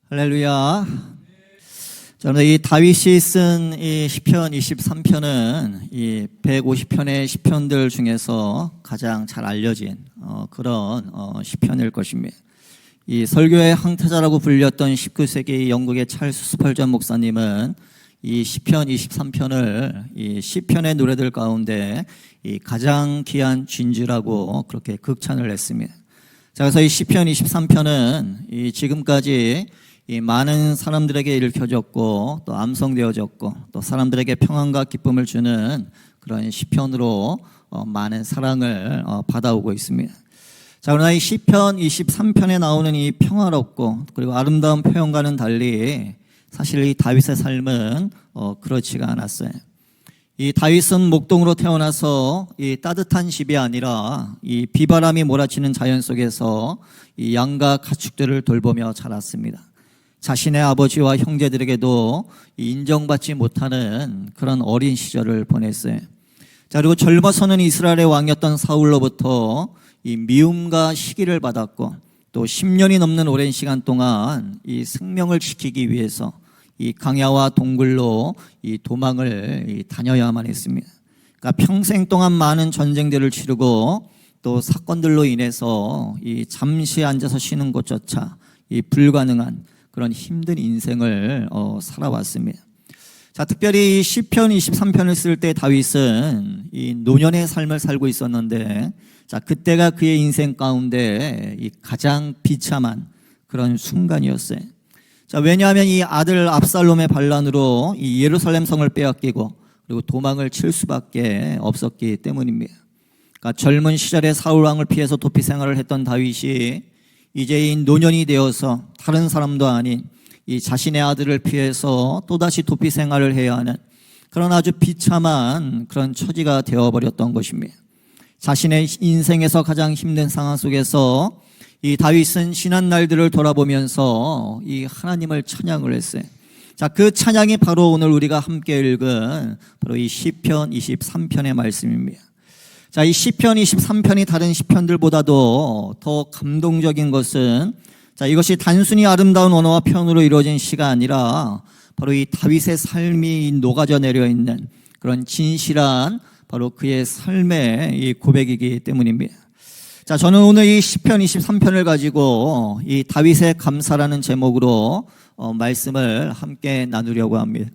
할렐루야. 저는 이 다윗이 쓴 이 시편 23편은 이 150편의 시편들 중에서 가장 잘 알려진 그런 시편일 것입니다. 이 설교의 황태자라고 불렸던 19세기 영국의 찰스 스펄전 목사님은 이 시편 23편을 이 시편의 노래들 가운데 이 가장 귀한 진주라고 그렇게 극찬을 했습니다. 자, 그래서 이 시편 23편은 이 지금까지 이 많은 사람들에게 읽혀졌고 또 암송되어졌고 또 사람들에게 평안과 기쁨을 주는 그런 시편으로 많은 사랑을 받아오고 있습니다. 자, 그러나 이 시편 23편에 나오는 이 평화롭고 그리고 아름다운 표현과는 달리 사실 이 다윗의 삶은 그렇지가 않았어요. 이 다윗은 목동으로 태어나서 이 따뜻한 집이 아니라 이 비바람이 몰아치는 자연 속에서 이 양과 가축들을 돌보며 자랐습니다. 자신의 아버지와 형제들에게도 인정받지 못하는 그런 어린 시절을 보냈어요. 자, 그리고 젊어서는 이스라엘의 왕이었던 사울로부터 이 미움과 시기를 받았고 또 10년이 넘는 오랜 시간 동안 이 생명을 지키기 위해서 이 강야와 동굴로 이 도망을 다녀야만 했습니다. 그러니까 평생 동안 많은 전쟁들을 치르고 또 사건들로 인해서 이 잠시 앉아서 쉬는 것조차 이 불가능한 그런 힘든 인생을 살아왔습니다. 자, 특별히 이 시편 23편을 쓸 때 다윗은 이 노년의 삶을 살고 있었는데, 자, 그때가 그의 인생 가운데 이 가장 비참한 그런 순간이었어요. 자, 왜냐하면 이 아들 압살롬의 반란으로 이 예루살렘 성을 빼앗기고 그리고 도망을 칠 수밖에 없었기 때문입니다. 그러니까 젊은 시절에 사울 왕을 피해서 도피 생활을 했던 다윗이 이제 이 노년이 되어서 다른 사람도 아닌 이 자신의 아들을 피해서 또다시 도피 생활을 해야 하는 그런 아주 비참한 그런 처지가 되어버렸던 것입니다. 자신의 인생에서 가장 힘든 상황 속에서 이 다윗은 지난 날들을 돌아보면서 이 하나님을 찬양을 했어요. 자, 그 찬양이 바로 오늘 우리가 함께 읽은 바로 이 시편 23편의 말씀입니다. 자, 이 시편 23편이 다른 시편들보다도 더 감동적인 것은 자, 이것이 단순히 아름다운 언어와 표현으로 이루어진 시가 아니라 바로 이 다윗의 삶이 녹아져 내려 있는 그런 진실한 바로 그의 삶의 이 고백이기 때문입니다. 자, 저는 오늘 이 시편 23편을 가지고 이 다윗의 감사라는 제목으로 말씀을 함께 나누려고 합니다.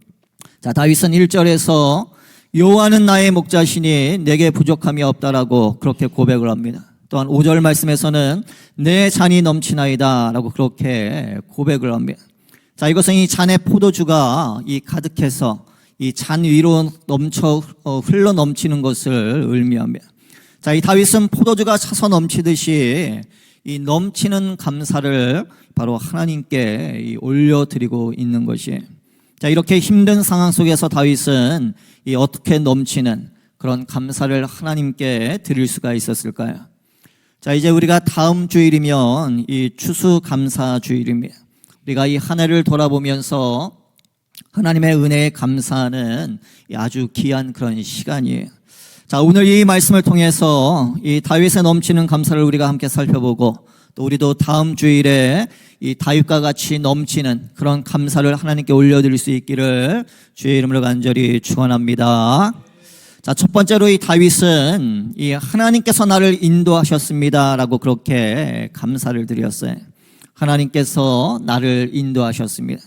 자, 다윗은 1절에서 여호와는 나의 목자시니 내게 부족함이 없다라고 그렇게 고백을 합니다. 또한 5절 말씀에서는 내 잔이 넘치나이다 라고 그렇게 고백을 합니다. 자, 이것은 이 잔의 포도주가 이 가득해서 이 잔 위로 흘러 넘치는 것을 의미합니다. 자, 이 다윗은 포도주가 차서 넘치듯이 이 넘치는 감사를 바로 하나님께 올려드리고 있는 것이에요. 자, 이렇게 힘든 상황 속에서 다윗은 이 어떻게 넘치는 그런 감사를 하나님께 드릴 수가 있었을까요? 자, 이제 우리가 다음 주일이면 이 추수감사 주일입니다. 우리가 이 한 해를 돌아보면서 하나님의 은혜에 감사하는 아주 귀한 그런 시간이에요. 자, 오늘 이 말씀을 통해서 이 다윗의 넘치는 감사를 우리가 함께 살펴보고 또 우리도 다음 주일에 이 다윗과 같이 넘치는 그런 감사를 하나님께 올려드릴 수 있기를 주의 이름으로 간절히 축원합니다. 자, 첫 번째로 이 다윗은 이 하나님께서 나를 인도하셨습니다라고 그렇게 감사를 드렸어요. 하나님께서 나를 인도하셨습니다.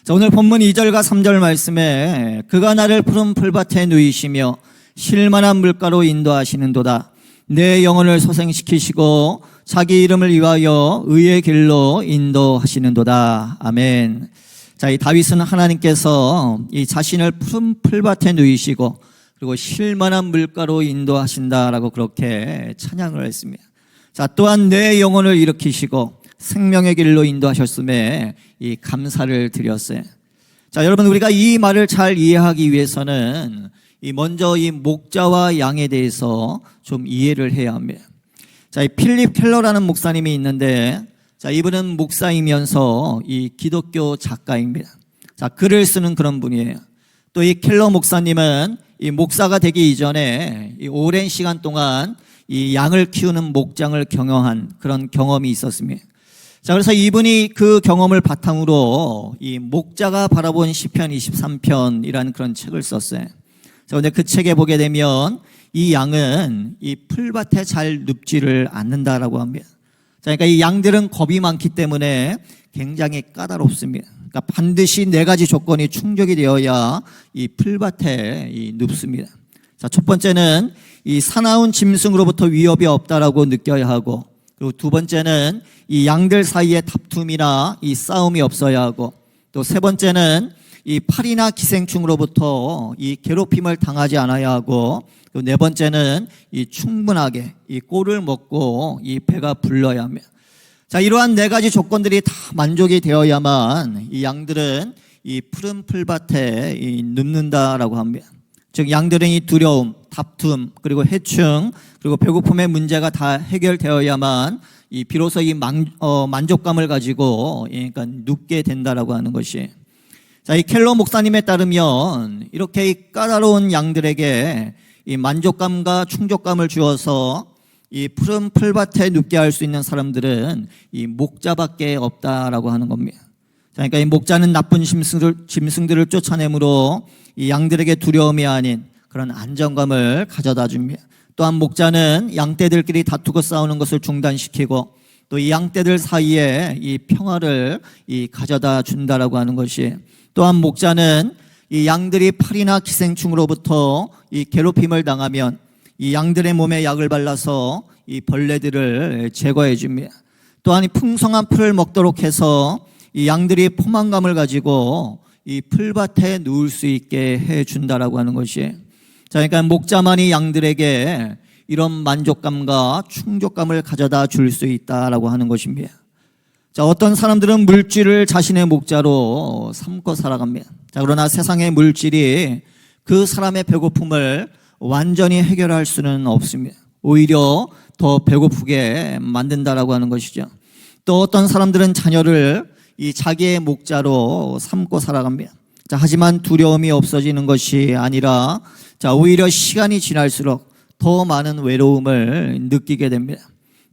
자, 오늘 본문 2절과 3절 말씀에 그가 나를 푸른 풀밭에 누이시며 쉴만한 물가로 인도하시는도다. 내 영혼을 소생시키시고 자기 이름을 위하여 의의 길로 인도하시는도다. 아멘. 자, 이 다윗은 하나님께서 이 자신을 푸른 풀밭에 누이시고 그리고 쉴만한 물가로 인도하신다라고 그렇게 찬양을 했습니다. 자, 또한 내 영혼을 일으키시고 생명의 길로 인도하셨음에 이 감사를 드렸어요. 자, 여러분, 우리가 이 말을 잘 이해하기 위해서는 먼저 이 목자와 양에 대해서 좀 이해를 해야 합니다. 자, 이 필립 켈러라는 목사님이 있는데, 자, 이분은 목사이면서 이 기독교 작가입니다. 자, 글을 쓰는 그런 분이에요. 또 이 켈러 목사님은 이 목사가 되기 이전에 이 오랜 시간 동안 이 양을 키우는 목장을 경영한 그런 경험이 있었습니다. 자, 그래서 이분이 그 경험을 바탕으로 이 목자가 바라본 시편 23편이라는 그런 책을 썼어요. 자, 근데 그 책에 보게 되면 이 양은 이 풀밭에 잘 눕지를 않는다라고 합니다. 자, 그러니까 이 양들은 겁이 많기 때문에 굉장히 까다롭습니다. 그러니까 반드시 4가지 조건이 충족이 되어야 이 풀밭에 눕습니다. 자, 첫 번째는 이 사나운 짐승으로부터 위협이 없다라고 느껴야 하고, 그리고 두 번째는 이 양들 사이에 다툼이나 이 싸움이 없어야 하고, 또 세 번째는 이 파리나 기생충으로부터 이 괴롭힘을 당하지 않아야 하고, 또 네 번째는 이 충분하게 이 꼴을 먹고 이 배가 불러야 합니다. 자, 이러한 4가지 조건들이 다 만족이 되어야만 이 양들은 이 푸른 풀밭에 눕는다라고 합니다. 즉 양들은 이 두려움, 다툼, 그리고 해충, 그리고 배고픔의 문제가 다 해결되어야만 이 비로소 이 만족감을 가지고 그러니까 눕게 된다라고 하는 것이. 자, 이 켈러 목사님에 따르면 이렇게 이 까다로운 양들에게 이 만족감과 충족감을 주어서 이 푸른 풀밭에 눕게 할 수 있는 사람들은 이 목자밖에 없다라고 하는 겁니다. 자, 그러니까 이 목자는 나쁜 짐승들을 쫓아내므로 이 양들에게 두려움이 아닌 그런 안정감을 가져다 줍니다. 또한 목자는 양떼들끼리 다투고 싸우는 것을 중단시키고 또 이 양떼들 사이에 이 평화를 가져다 준다라고 하는 것이. 또한 목자는 이 양들이 파리나 기생충으로부터 이 괴롭힘을 당하면 이 양들의 몸에 약을 발라서 이 벌레들을 제거해 줍니다. 또한 이 풍성한 풀을 먹도록 해서 이 양들이 포만감을 가지고 이 풀밭에 누울 수 있게 해 준다라고 하는 것이. 자, 그러니까 목자만이 양들에게 이런 만족감과 충족감을 가져다 줄 수 있다라고 하는 것입니다. 자, 어떤 사람들은 물질을 자신의 목자로 삼고 살아갑니다. 자, 그러나 세상의 물질이 그 사람의 배고픔을 완전히 해결할 수는 없습니다. 오히려 더 배고프게 만든다라고 하는 것이죠. 또 어떤 사람들은 자녀를 이 자기의 목자로 삼고 살아갑니다. 자, 하지만 두려움이 없어지는 것이 아니라 자, 오히려 시간이 지날수록 더 많은 외로움을 느끼게 됩니다.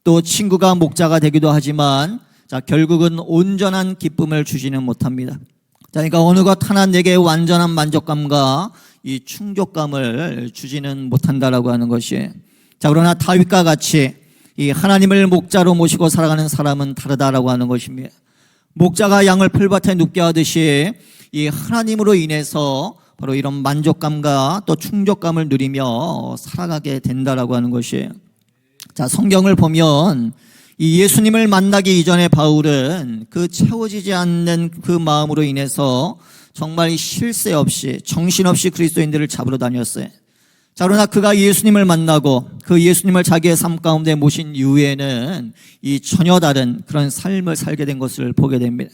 또 친구가 목자가 되기도 하지만 자, 결국은 온전한 기쁨을 주지는 못합니다. 자, 그러니까 어느 것 하나 내게 완전한 만족감과 이 충족감을 주지는 못한다라고 하는 것이. 자, 그러나 다윗과 같이 이 하나님을 목자로 모시고 살아가는 사람은 다르다라고 하는 것입니다. 목자가 양을 풀밭에 눕게 하듯이 이 하나님으로 인해서 바로 이런 만족감과 또 충족감을 누리며 살아가게 된다라고 하는 것이에요. 자, 성경을 보면 이 예수님을 만나기 이전에 바울은 그 채워지지 않는 그 마음으로 인해서 정말 쉴 새 없이 정신없이 그리스도인들을 잡으러 다녔어요. 자, 그러나 그가 예수님을 만나고 그 예수님을 자기의 삶 가운데 모신 이후에는 이 전혀 다른 그런 삶을 살게 된 것을 보게 됩니다.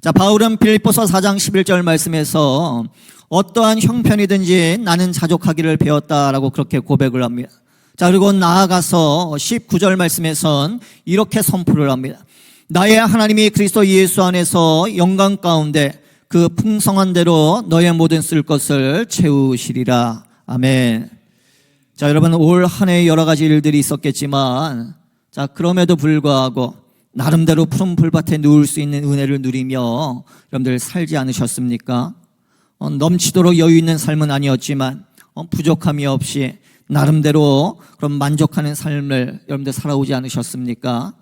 자, 바울은 빌립보서 4장 11절 말씀에서 어떠한 형편이든지 나는 자족하기를 배웠다라고 그렇게 고백을 합니다. 자, 그리고 나아가서 19절 말씀에선 이렇게 선포를 합니다. 나의 하나님이 그리스도 예수 안에서 영광 가운데 그 풍성한 대로 너의 모든 쓸 것을 채우시리라. 아멘. 자, 여러분 올 한 해 여러 가지 일들이 있었겠지만 자, 그럼에도 불구하고 나름대로 푸른 풀밭에 누울 수 있는 은혜를 누리며 여러분들 살지 않으셨습니까? 넘치도록 여유 있는 삶은 아니었지만 부족함이 없이 나름대로 그런 만족하는 삶을 여러분들 살아오지 않으셨습니까?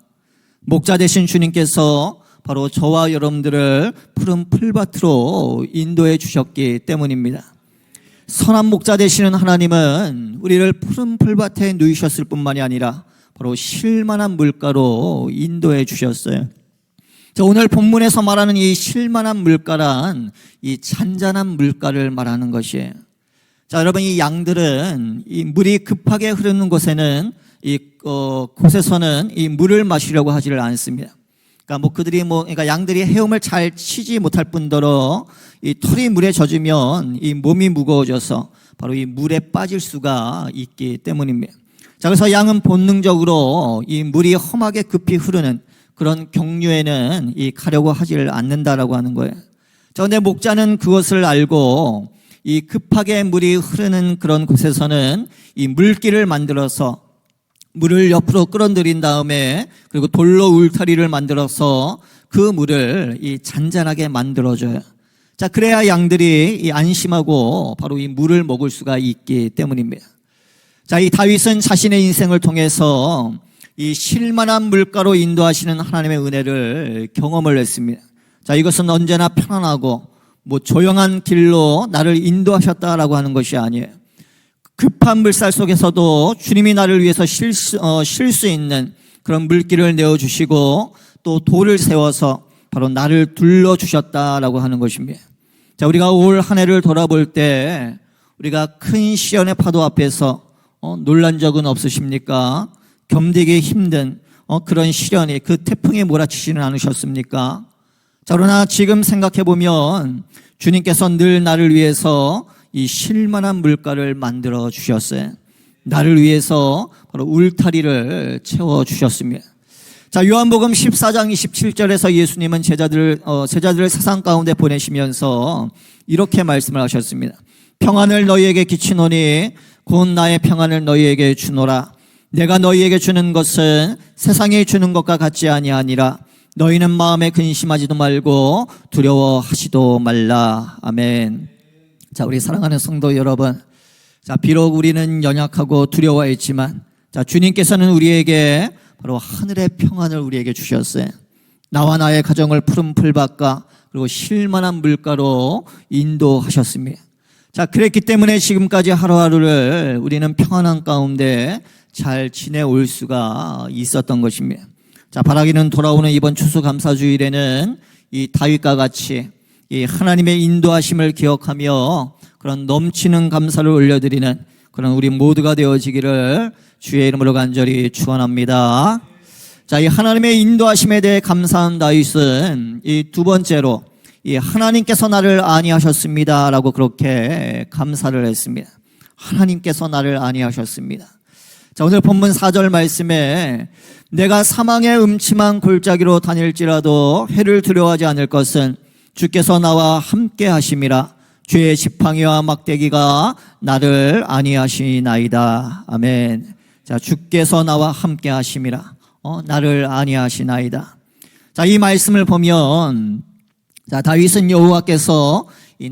목자 되신 주님께서 바로 저와 여러분들을 푸른 풀밭으로 인도해 주셨기 때문입니다. 선한 목자 되시는 하나님은 우리를 푸른 풀밭에 누이셨을 뿐만이 아니라 바로 쉴만한 물가로 인도해 주셨어요. 자, 오늘 본문에서 말하는 이 쉴만한 물가란 이 잔잔한 물가를 말하는 것이에요. 자, 여러분 이 양들은 이 물이 급하게 흐르는 곳에는 곳에서는 이 물을 마시려고 하지를 않습니다. 그러니까 그러니까 양들이 헤엄을 잘 치지 못할 뿐더러 이 털이 물에 젖으면 이 몸이 무거워져서 바로 이 물에 빠질 수가 있기 때문입니다. 자, 그래서 양은 본능적으로 이 물이 험하게 급히 흐르는 그런 경류에는 이 가려고 하지를 않는다라고 하는 거예요. 자, 근데 목자는 그것을 알고 이 급하게 물이 흐르는 그런 곳에서는 이 물길을 만들어서 물을 옆으로 끌어들인 다음에 그리고 돌로 울타리를 만들어서 그 물을 이 잔잔하게 만들어줘요. 자, 그래야 양들이 이 안심하고 바로 이 물을 먹을 수가 있기 때문입니다. 자, 이 다윗은 자신의 인생을 통해서 이 쉴만한 물가로 인도하시는 하나님의 은혜를 경험을 했습니다. 자, 이것은 언제나 편안하고 조용한 길로 나를 인도하셨다라고 하는 것이 아니에요. 급한 물살 속에서도 주님이 나를 위해서 쉴 수 있는 그런 물길을 내어주시고 또 돌을 세워서 바로 나를 둘러주셨다라고 하는 것입니다. 자, 우리가 올 한 해를 돌아볼 때 우리가 큰 시련의 파도 앞에서 놀란 적은 없으십니까? 견디기 힘든 그런 시련이 그 태풍에 몰아치지는 않으셨습니까? 자, 그러나 지금 생각해보면 주님께서 늘 나를 위해서 이 쉴만한 물가를 만들어 주셨어요. 나를 위해서 바로 울타리를 채워 주셨습니다. 자, 요한복음 14장 27절에서 예수님은 제자들을 세상 가운데 보내시면서 이렇게 말씀을 하셨습니다. 평안을 너희에게 끼치노니 곧 나의 평안을 너희에게 주노라. 내가 너희에게 주는 것은 세상이 주는 것과 같지 아니하니라. 너희는 마음에 근심하지도 말고 두려워하지도 말라. 아멘. 자, 우리 사랑하는 성도 여러분, 자, 비록 우리는 연약하고 두려워했지만, 자, 주님께서는 우리에게 바로 하늘의 평안을 우리에게 주셨어요. 나와 나의 가정을 푸른 풀밭과 그리고 쉴만한 물가로 인도하셨습니다. 자, 그랬기 때문에 지금까지 하루하루를 우리는 평안한 가운데 잘 지내올 수가 있었던 것입니다. 자, 바라기는 돌아오는 이번 추수감사주일에는 이 다윗과 같이 이 하나님의 인도하심을 기억하며 그런 넘치는 감사를 올려드리는 그런 우리 모두가 되어지기를 주의 이름으로 간절히 축원합니다. 자, 이 하나님의 인도하심에 대해 감사한 다윗은 이 두 번째로 이 하나님께서 나를 안위하셨습니다라고 그렇게 감사를 했습니다. 하나님께서 나를 안위하셨습니다. 자, 오늘 본문 4절 말씀에 내가 사망의 음침한 골짜기로 다닐지라도 해를 두려워하지 않을 것은 주께서 나와 함께 하심이라. 주의 지팡이와 막대기가 나를 안위하시나이다. 아멘. 자, 주께서 나와 함께 하심이라. 나를 안위하시나이다. 자, 이 말씀을 보면 자, 다윗은 여호와께서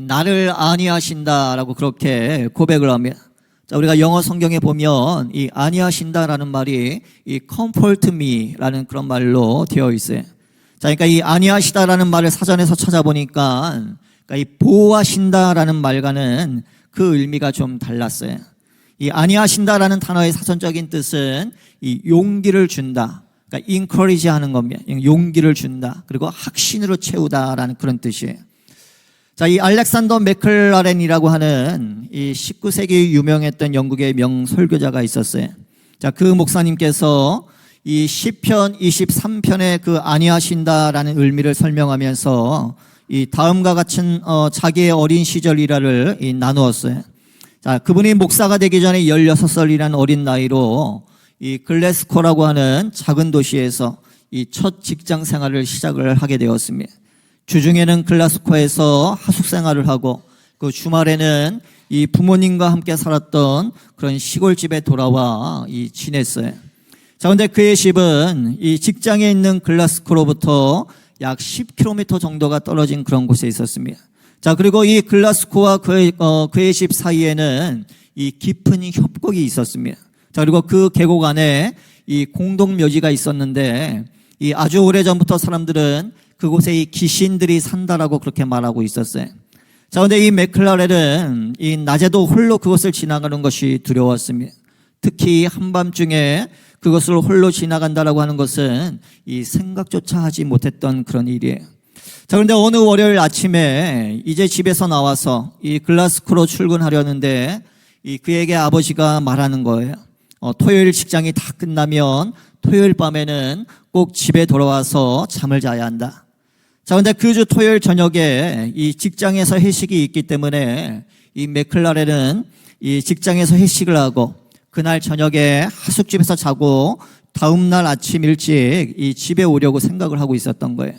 나를 안위하신다라고 그렇게 고백을 합니다. 자, 우리가 영어 성경에 보면 이 안위하신다라는 말이 이 comfort me라는 그런 말로 되어 있어요. 자, 그러니까 이 안위하시다라는 말을 사전에서 찾아보니까 이 보호하신다라는 말과는 그 의미가 좀 달랐어요. 이 안위하신다라는 단어의 사전적인 뜻은 이 용기를 준다. 그러니까 encourage 하는 겁니다. 용기를 준다. 그리고 확신으로 채우다라는 그런 뜻이에요. 자, 이 알렉산더 맥클라렌이라고 하는 이 19세기 유명했던 영국의 명설교자가 있었어요. 자, 그 목사님께서 이 시편 23편의 그 안위하신다라는 의미를 설명하면서 이 다음과 같은 자기의 어린 시절 일화를 나누었어요. 자, 그분이 목사가 되기 전에 16살이라는 어린 나이로 이 글래스코라고 하는 작은 도시에서 이 첫 직장 생활을 시작을 하게 되었습니다. 주중에는 글라스코에서 하숙 생활을 하고 그 주말에는 이 부모님과 함께 살았던 그런 시골집에 돌아와 지냈어요. 자, 근데 그의 집은 이 직장에 있는 글라스코로부터 약 10km 정도가 떨어진 그런 곳에 있었습니다. 자, 그리고 이 글라스코와 그의 집 사이에는 이 깊은 협곡이 있었습니다. 자, 그리고 그 계곡 안에 이 공동묘지가 있었는데 이 아주 오래전부터 사람들은 그곳에 이 귀신들이 산다라고 그렇게 말하고 있었어요. 자, 근데 이 맥클라렌은 이 낮에도 홀로 그것을 지나가는 것이 두려웠습니다. 특히 한밤중에 그것을 홀로 지나간다라고 하는 것은 이 생각조차 하지 못했던 그런 일이에요. 자, 그런데 어느 월요일 아침에 이제 집에서 나와서 이 글라스코로 출근하려는데 이 그에게 아버지가 말하는 거예요. 토요일 직장이 다 끝나면 토요일 밤에는 꼭 집에 돌아와서 잠을 자야 한다. 자, 근데 그 주 토요일 저녁에 이 직장에서 회식이 있기 때문에 이 맥클라렌은 이 직장에서 회식을 하고 그날 저녁에 하숙집에서 자고 다음날 아침 일찍 이 집에 오려고 생각을 하고 있었던 거예요.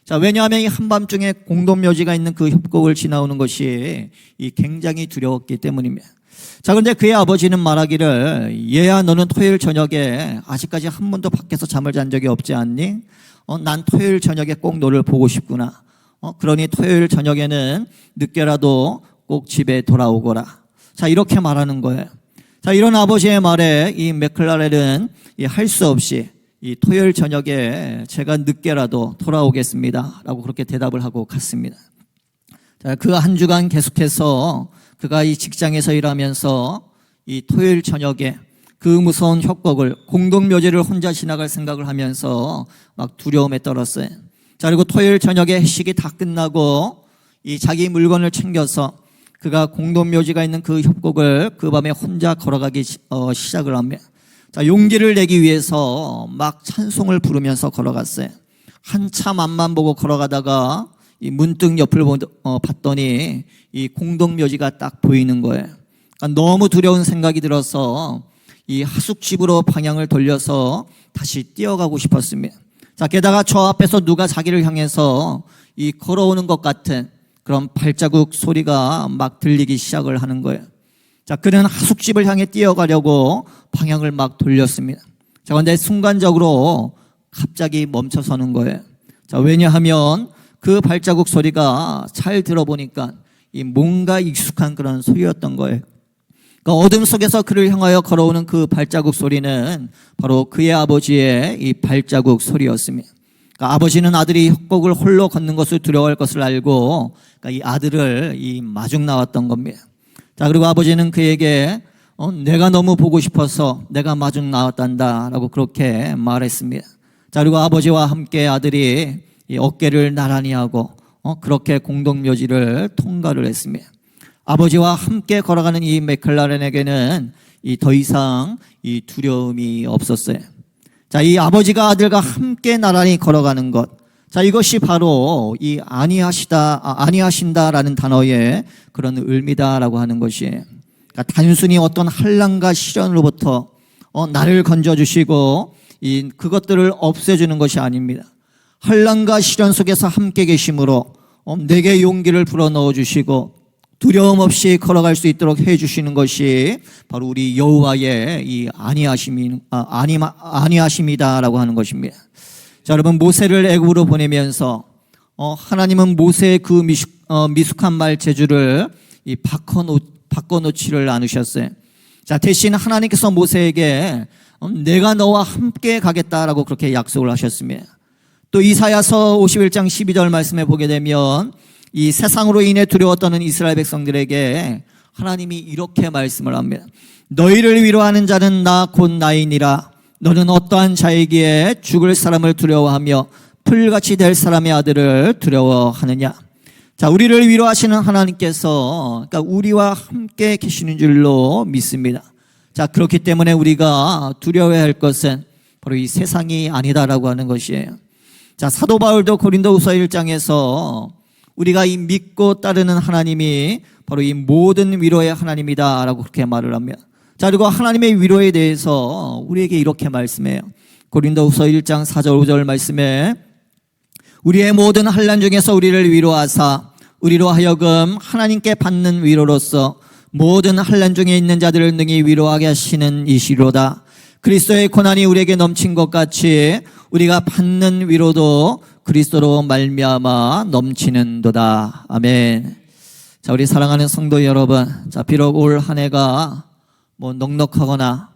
자, 왜냐하면 이 한밤중에 공동묘지가 있는 그 협곡을 지나오는 것이 이 굉장히 두려웠기 때문입니다. 자, 그런데 그의 아버지는 말하기를, 얘야, 너는 토요일 저녁에 아직까지 한 번도 밖에서 잠을 잔 적이 없지 않니? 난 토요일 저녁에 꼭 너를 보고 싶구나. 그러니 토요일 저녁에는 늦게라도 꼭 집에 돌아오거라. 자, 이렇게 말하는 거예요. 자, 이런 아버지의 말에 이 맥클라렌은 할 수 없이 이 토요일 저녁에 제가 늦게라도 돌아오겠습니다 라고 그렇게 대답을 하고 갔습니다. 자, 그 한 주간 계속해서 그가 이 직장에서 일하면서 이 토요일 저녁에 그 무서운 협곡을, 공동묘지를 혼자 지나갈 생각을 하면서 막 두려움에 떨었어요. 자, 그리고 토요일 저녁에 회식이 다 끝나고 이 자기 물건을 챙겨서 그가 공동묘지가 있는 그 협곡을 그 밤에 혼자 걸어가기 시작을 합니다. 자, 용기를 내기 위해서 막 찬송을 부르면서 걸어갔어요. 한참 앞만 보고 걸어가다가 이 문득 옆을 봤더니 이 공동묘지가 딱 보이는 거예요. 그러니까 너무 두려운 생각이 들어서 이 하숙집으로 방향을 돌려서 다시 뛰어가고 싶었습니다. 자, 게다가 저 앞에서 누가 자기를 향해서 이 걸어오는 것 같은 그런 발자국 소리가 막 들리기 시작을 하는 거예요. 자, 그는 하숙집을 향해 뛰어가려고 방향을 막 돌렸습니다. 자, 그런데 순간적으로 갑자기 멈춰서는 거예요. 자, 왜냐하면 그 발자국 소리가 잘 들어보니까 이 뭔가 익숙한 그런 소리였던 거예요. 그러니까 어둠 속에서 그를 향하여 걸어오는 그 발자국 소리는 바로 그의 아버지의 이 발자국 소리였습니다. 그러니까 아버지는 아들이 협곡을 홀로 걷는 것을 두려워할 것을 알고 그러니까 이 아들을 이 마중 나왔던 겁니다. 자, 그리고 아버지는 그에게 내가 너무 보고 싶어서 내가 마중 나왔단다 라고 그렇게 말했습니다. 자, 그리고 아버지와 함께 아들이 이 어깨를 나란히 하고 그렇게 공동묘지를 통과를 했습니다. 아버지와 함께 걸어가는 이 맥클라렌에게는 이 더 이상 이 두려움이 없었어요. 자, 이 아버지가 아들과 함께 나란히 걸어가는 것. 자, 이것이 바로 이 아니하신다라는 단어의 그런 의미다라고 하는 것이에요. 그러니까 단순히 어떤 환난과 시련으로부터 나를 건져주시고 그것들을 없애주는 것이 아닙니다. 환난과 시련 속에서 함께 계심으로 내게 용기를 불어넣어 주시고 두려움 없이 걸어갈 수 있도록 해주시는 것이 바로 우리 여호와의 이 아니하심이다라고 하는 것입니다. 자, 여러분, 모세를 애굽으로 보내면서 하나님은 모세의 그 미숙한 말 재주를 이 바꿔놓지를 않으셨어요. 자, 대신 하나님께서 모세에게 내가 너와 함께 가겠다라고 그렇게 약속을 하셨습니다. 또 이사야서 51장 12절 말씀에 보게 되면 이 세상으로 인해 두려워 떠는 이스라엘 백성들에게 하나님이 이렇게 말씀을 합니다. 너희를 위로하는 자는 나 곧 나이니라. 너는 어떠한 자이기에 죽을 사람을 두려워하며 풀같이 될 사람의 아들을 두려워하느냐. 자, 우리를 위로하시는 하나님께서 그러니까 우리와 함께 계시는 줄로 믿습니다. 자, 그렇기 때문에 우리가 두려워해야 할 것은 바로 이 세상이 아니다라고 하는 것이에요. 자, 사도 바울도 고린도후서 1장에서 우리가 이 믿고 따르는 하나님이 바로 이 모든 위로의 하나님이다라고 그렇게 말을 합니다. 자, 그리고 하나님의 위로에 대해서 우리에게 이렇게 말씀해요. 고린도후서 1장 4절 5절 말씀에 우리의 모든 환난 중에서 우리를 위로하사 우리로 하여금 하나님께 받는 위로로서 모든 환난 중에 있는 자들을 능히 위로하게 하시는 이시로다. 그리스도의 고난이 우리에게 넘친 것 같이 우리가 받는 위로도 그리스도로 말미암아 넘치는도다. 아멘. 자, 우리 사랑하는 성도 여러분, 자, 비록 올 한 해가 넉넉하거나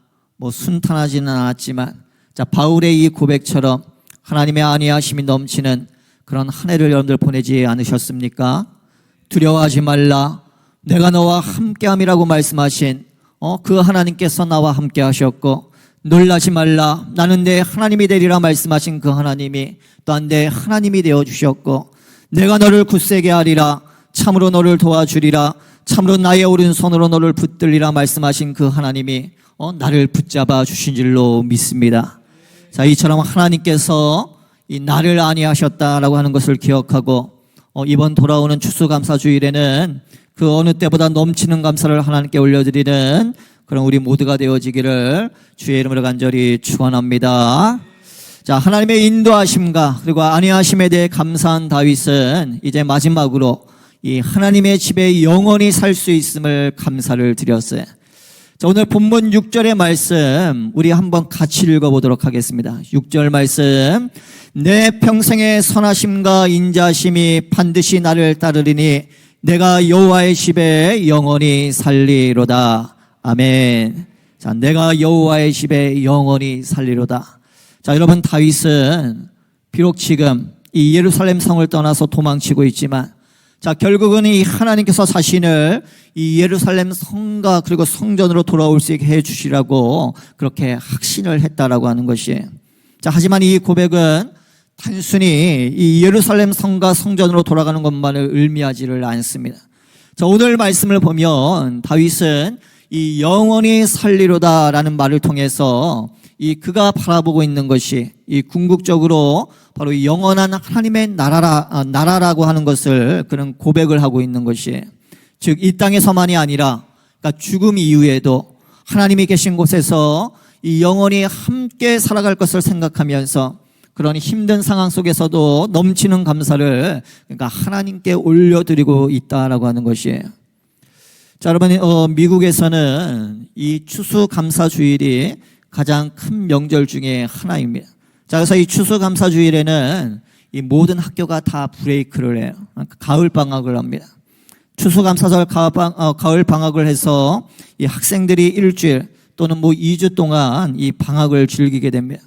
순탄하지는 않았지만, 자, 바울의 이 고백처럼 하나님의 안위하심이 넘치는 그런 한 해를 여러분들 보내지 않으셨습니까? 두려워하지 말라. 내가 너와 함께함이라고 말씀하신 그 하나님께서 나와 함께 하셨고, 놀라지 말라. 나는 내 하나님이 되리라 말씀하신 그 하나님이 또한 내 하나님이 되어주셨고, 내가 너를 굳세게 하리라. 참으로 너를 도와주리라. 참으로 나의 오른손으로 너를 붙들리라 말씀하신 그 하나님이 나를 붙잡아 주신 줄로 믿습니다. 자, 이처럼 하나님께서 이 나를 안위하셨다라고 하는 것을 기억하고 이번 돌아오는 추수감사주일에는 그 어느 때보다 넘치는 감사를 하나님께 올려드리는 그런 우리 모두가 되어지기를 주의 이름으로 간절히 축원합니다. 자, 하나님의 인도하심과 그리고 안위하심에 대해 감사한 다윗은 이제 마지막으로 이 하나님의 집에 영원히 살 수 있음을 감사를 드렸어요. 자, 오늘 본문 6절의 말씀 우리 한번 같이 읽어보도록 하겠습니다. 6절 말씀. 내 평생의 선하심과 인자심이 반드시 나를 따르리니 내가 여호와의 집에 영원히 살리로다. 아멘. 자, 내가 여호와의 집에 영원히 살리로다. 자, 여러분, 다윗은 비록 지금 이 예루살렘 성을 떠나서 도망치고 있지만, 자, 결국은 이 하나님께서 자신을 이 예루살렘 성과 그리고 성전으로 돌아올 수 있게 해 주시라고 그렇게 확신을 했다라고 하는 것이에요. 자, 하지만 이 고백은 단순히 이 예루살렘 성과 성전으로 돌아가는 것만을 의미하지를 않습니다. 자, 오늘 말씀을 보면 다윗은 이 영원히 살리로다라는 말을 통해서 이 그가 바라보고 있는 것이 이 궁극적으로 바로 이 영원한 하나님의 나라라고 하는 것을 그는 고백을 하고 있는 것이에요. 즉, 이 땅에서만이 아니라 그러니까 죽음 이후에도 하나님이 계신 곳에서 이 영원히 함께 살아갈 것을 생각하면서 그런 힘든 상황 속에서도 넘치는 감사를 그러니까 하나님께 올려드리고 있다라고 하는 것이에요. 자, 여러분, 미국에서는 이 추수감사주일이 가장 큰 명절 중에 하나입니다. 자, 그래서 이 추수감사주일에는 이 모든 학교가 다 브레이크를 해요. 가을 방학을 합니다. 추수감사절 가을 방학을 해서 이 학생들이 일주일 또는 2주 동안 이 방학을 즐기게 됩니다.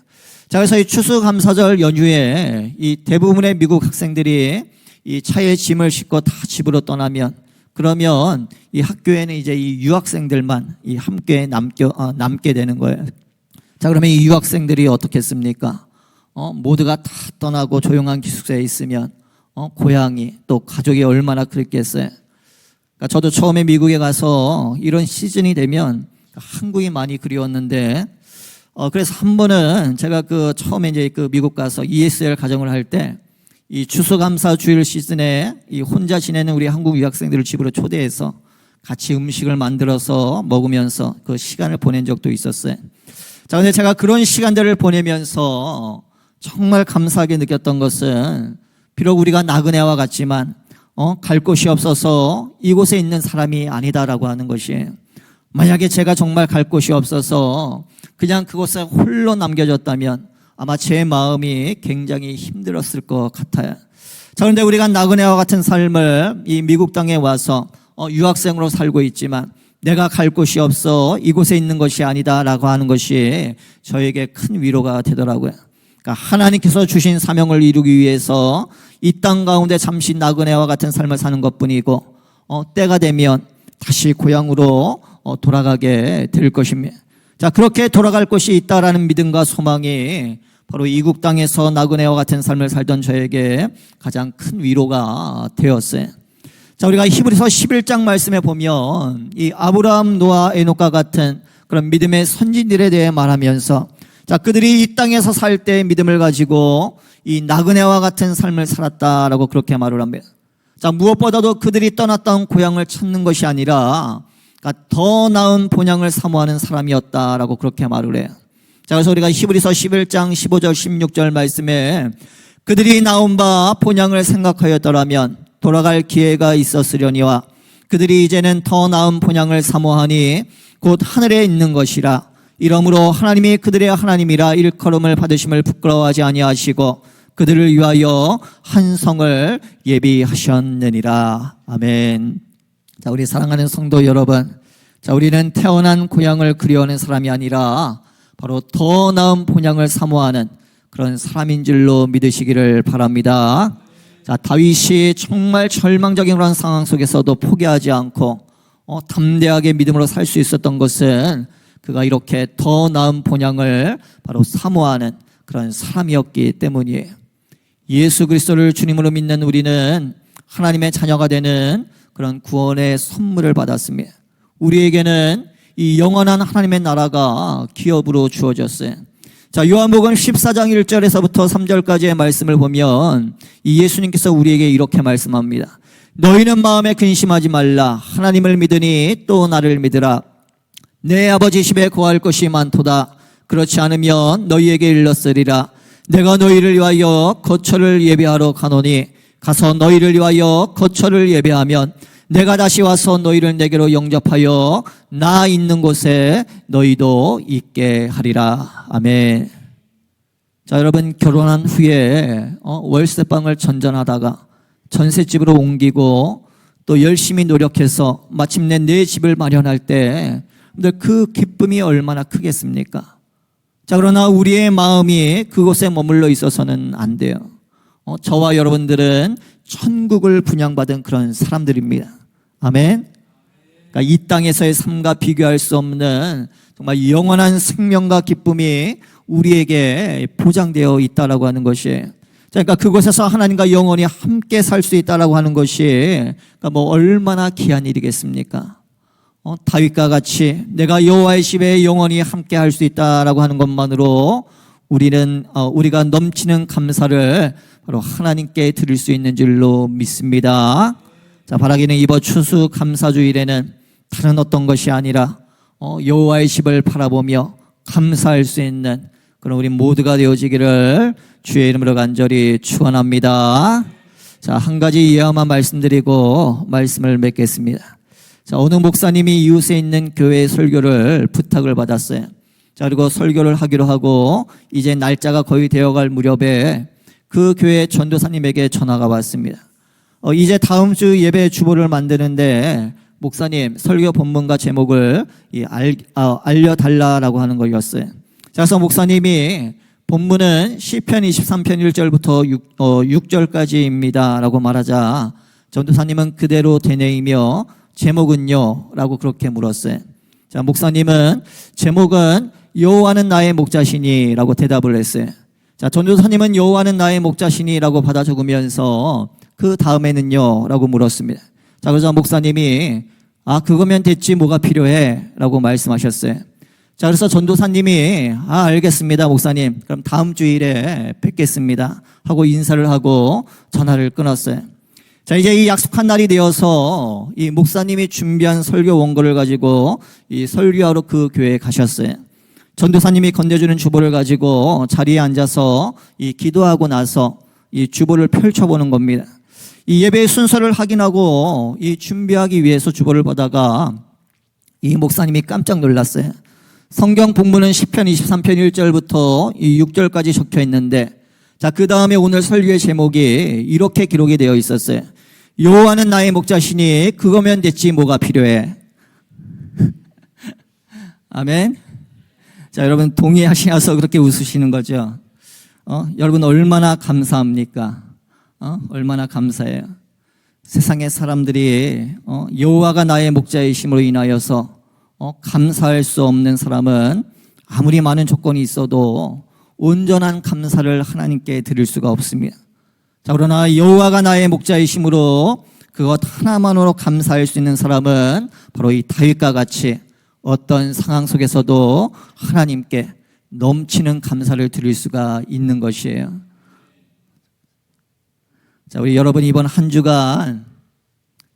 자, 그래서 이 추수감사절 연휴에 이 대부분의 미국 학생들이 이 차에 짐을 싣고 다 집으로 떠나면 그러면 이 학교에는 이제 이 유학생들만 이 함께 남게 되는 거예요. 자, 그러면 이 유학생들이 어떻겠습니까? 모두가 다 떠나고 조용한 기숙사에 있으면 고향이 또 가족이 얼마나 그립겠어요. 그러니까 저도 처음에 미국에 가서 이런 시즌이 되면 한국이 많이 그리웠는데 그래서 한 번은 제가 처음에 이제 미국 가서 ESL 가정을 할 때 이 추수감사 주일 시즌에 이 혼자 지내는 우리 한국 유학생들을 집으로 초대해서 같이 음식을 만들어서 먹으면서 그 시간을 보낸 적도 있었어요. 자, 근데 제가 그런 시간들을 보내면서 정말 감사하게 느꼈던 것은 비록 우리가 나그네와 같지만 갈 곳이 없어서 이곳에 있는 사람이 아니다라고 하는 것이에요. 만약에 제가 정말 갈 곳이 없어서 그냥 그곳에 홀로 남겨졌다면 아마 제 마음이 굉장히 힘들었을 것 같아요. 자, 그런데 우리가 나그네와 같은 삶을 이 미국 땅에 와서 유학생으로 살고 있지만 내가 갈 곳이 없어 이곳에 있는 것이 아니다라고 하는 것이 저에게 큰 위로가 되더라고요. 그러니까 하나님께서 주신 사명을 이루기 위해서 이 땅 가운데 잠시 나그네와 같은 삶을 사는 것뿐이고 때가 되면 다시 고향으로 돌아가게 될 것입니다. 자, 그렇게 돌아갈 곳이 있다라는 믿음과 소망이 바로 이국 땅에서 나그네와 같은 삶을 살던 저에게 가장 큰 위로가 되었어요. 자, 우리가 히브리서 11장 말씀에 보면 이 아브라함, 노아, 에녹과 같은 그런 믿음의 선진들에 대해 말하면서 자, 그들이 이 땅에서 살 때 믿음을 가지고 이 나그네와 같은 삶을 살았다라고 그렇게 말을 합니다. 자, 무엇보다도 그들이 떠났던 고향을 찾는 것이 아니라 그러니까 더 나은 본향을 사모하는 사람이었다라고 그렇게 말을 해요. 자, 그래서 우리가 히브리서 11장 15절 16절 말씀에 그들이 나온 바 본향을 생각하였더라면 돌아갈 기회가 있었으려니와 그들이 이제는 더 나은 본향을 사모하니 곧 하늘에 있는 것이라. 이러므로 하나님이 그들의 하나님이라 일컬음을 받으심을 부끄러워하지 아니하시고 그들을 위하여 한 성을 예비하셨느니라. 아멘. 자, 우리 사랑하는 성도 여러분, 자, 우리는 태어난 고향을 그리워하는 사람이 아니라 바로 더 나은 본향을 사모하는 그런 사람인 줄로 믿으시기를 바랍니다. 자, 다윗이 정말 절망적인 그런 상황 속에서도 포기하지 않고 담대하게 믿음으로 살 수 있었던 것은 그가 이렇게 더 나은 본향을 바로 사모하는 그런 사람이었기 때문이에요. 예수 그리스도를 주님으로 믿는 우리는 하나님의 자녀가 되는 그런 구원의 선물을 받았습니다. 우리에게는 이 영원한 하나님의 나라가 기업으로 주어졌어요. 자, 요한복음 14장 1절에서부터 3절까지의 말씀을 보면 이 예수님께서 우리에게 이렇게 말씀합니다. 너희는 마음에 근심하지 말라. 하나님을 믿으니 또 나를 믿으라. 내 아버지 집에 거할 것이 많도다. 그렇지 않으면 너희에게 일렀으리라. 내가 너희를 위하여 거처를 예비하러 가노니 가서 너희를 위하여 거처를 예배하면 내가 다시 와서 너희를 내게로 영접하여 나 있는 곳에 너희도 있게 하리라. 아멘. 자, 여러분, 결혼한 후에 월세방을 전전하다가 전셋집으로 옮기고 또 열심히 노력해서 마침내 내 집을 마련할 때 그 기쁨이 얼마나 크겠습니까? 자, 그러나 우리의 마음이 그곳에 머물러 있어서는 안 돼요. 저와 여러분들은 천국을 분양받은 그런 사람들입니다. 아멘. 그러니까 이 땅에서의 삶과 비교할 수 없는 정말 영원한 생명과 기쁨이 우리에게 보장되어 있다라고 하는 것이, 그러니까 그곳에서 하나님과 영원히 함께 살 수 있다라고 하는 것이 그러니까 얼마나 귀한 일이겠습니까? 다윗과 같이 내가 여호와의 집에 영원히 함께 할 수 있다라고 하는 것만으로 우리가 넘치는 감사를 바로 하나님께 드릴 수 있는 줄로 믿습니다. 자, 바라기는 이번 추수 감사주일에는 다른 어떤 것이 아니라 여호와의 집을 바라보며 감사할 수 있는 그런 우리 모두가 되어지기를 주의 이름으로 간절히 축원합니다. 자, 한 가지 예화만 말씀드리고 말씀을 맺겠습니다. 자, 어느 목사님이 이웃에 있는 교회 설교를 부탁을 받았어요. 자, 그리고 설교를 하기로 하고 이제 날짜가 거의 되어갈 무렵에 그 교회 전도사님에게 전화가 왔습니다. 이제 다음 주 예배 주보를 만드는데 목사님 설교 본문과 제목을 알려달라고 하는 거였어요. 자, 그래서 목사님이 본문은 시편 23편 1절부터 6절까지입니다 라고 말하자 전도사님은 그대로 되뇌이며 제목은요? 라고 그렇게 물었어요. 자, 목사님은 제목은 여호와는 나의 목자시니 라고 대답을 했어요. 자, 전도사님은 여호와는 나의 목자시니 라고 받아 적으면서 그 다음에는요? 라고 물었습니다. 자, 그래서 목사님이 그거면 됐지 뭐가 필요해? 라고 말씀하셨어요. 자, 그래서 전도사님이 알겠습니다 목사님, 그럼 다음 주일에 뵙겠습니다 하고 인사를 하고 전화를 끊었어요. 자, 이제 이 약속한 날이 되어서 이 목사님이 준비한 설교 원고를 가지고 이 설교하러 그 교회에 가셨어요. 전도사님이 건네주는 주보를 가지고 자리에 앉아서 이 기도하고 나서 이 주보를 펼쳐보는 겁니다. 이 예배의 순서를 확인하고 이 준비하기 위해서 주보를 보다가 이 목사님이 깜짝 놀랐어요. 성경 본문은 시편 23편 1절부터 이 6절까지 적혀 있는데, 자, 그 다음에 오늘 설교의 제목이 이렇게 기록이 되어 있었어요. 여호와는 나의 목자시니 그거면 됐지 뭐가 필요해. 아멘. 자, 여러분 동의하셔서 그렇게 웃으시는 거죠. 여러분 얼마나 감사합니까? 얼마나 감사해요. 세상의 사람들이 여호와가 나의 목자이심으로 인하여서 감사할 수 없는 사람은 아무리 많은 조건이 있어도 온전한 감사를 하나님께 드릴 수가 없습니다. 자, 그러나 여호와가 나의 목자이심으로 그것 하나만으로 감사할 수 있는 사람은 바로 이 다윗과 같이 어떤 상황 속에서도 하나님께 넘치는 감사를 드릴 수가 있는 것이에요. 자, 우리 여러분 이번 한 주간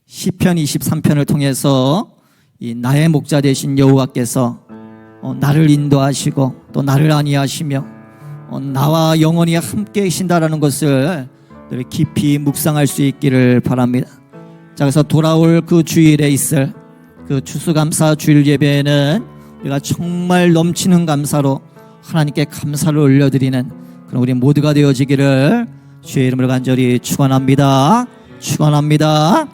시편 23편을 통해서 이 나의 목자 되신 여호와께서 나를 인도하시고 또 나를 안위하시며 나와 영원히 함께 계신다라는 것을 깊이 묵상할 수 있기를 바랍니다. 자, 그래서 돌아올 그 주일에 있을 그 추수감사 주일 예배에는 우리가 정말 넘치는 감사로 하나님께 감사를 올려드리는 그런 우리 모두가 되어지기를 주의 이름으로 간절히 축원합니다. 축원합니다.